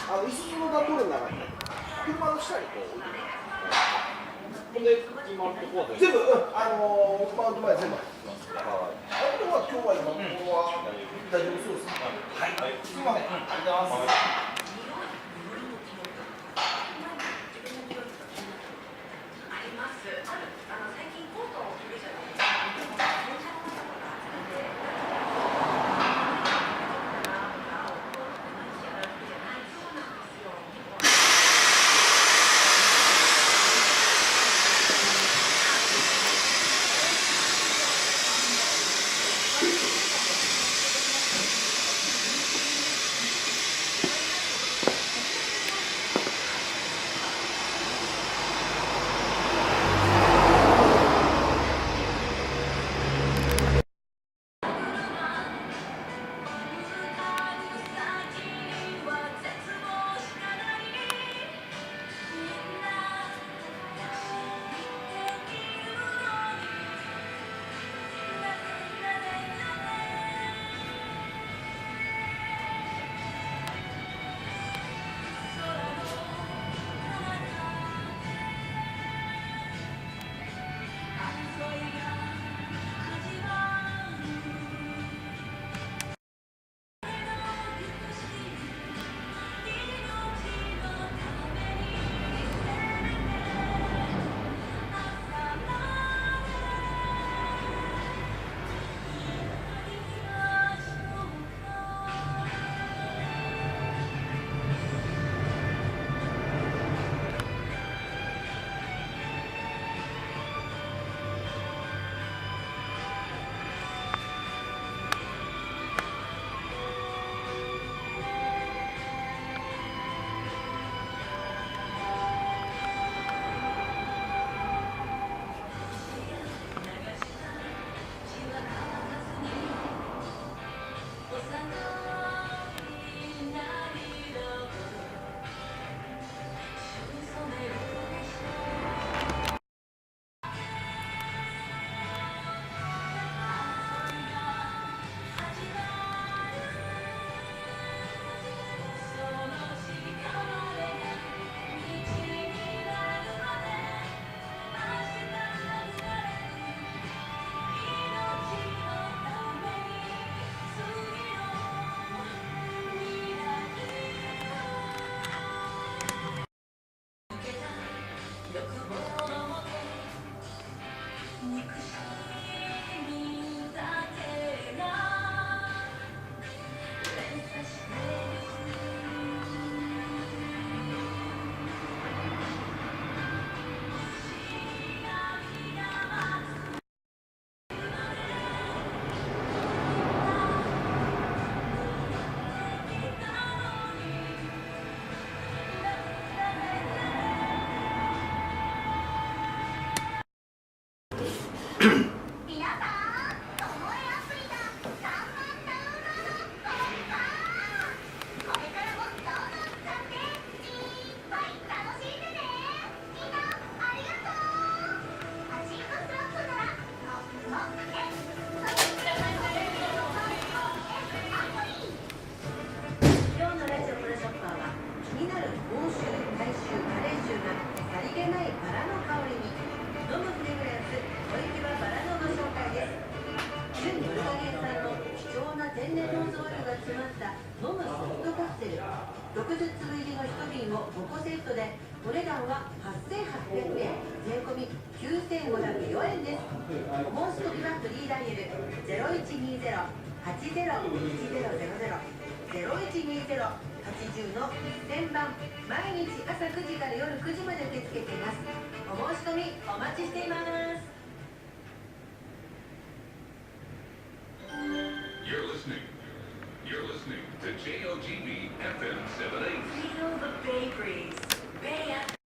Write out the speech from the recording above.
椅子の段ボールの中に車の下にこう置いてほんで今のところで全部マウント前全部入ってます。あとは今日は今のところは大丈夫そうですね。はい、すみません、ありがとうございます。天然ローズオイルが詰まった飲むソフトカプセル60粒入りの1瓶を5個セットでお値段は8800円税込み9504円です。お申し込みはフリーダイヤル0120-80-1000 0120-80の1000番毎日朝9時から夜9時まで受け付けています。お申し込みお待ちしています。You're listening to JOGB FM 78. Feel the Bay Breeze. Bay FM.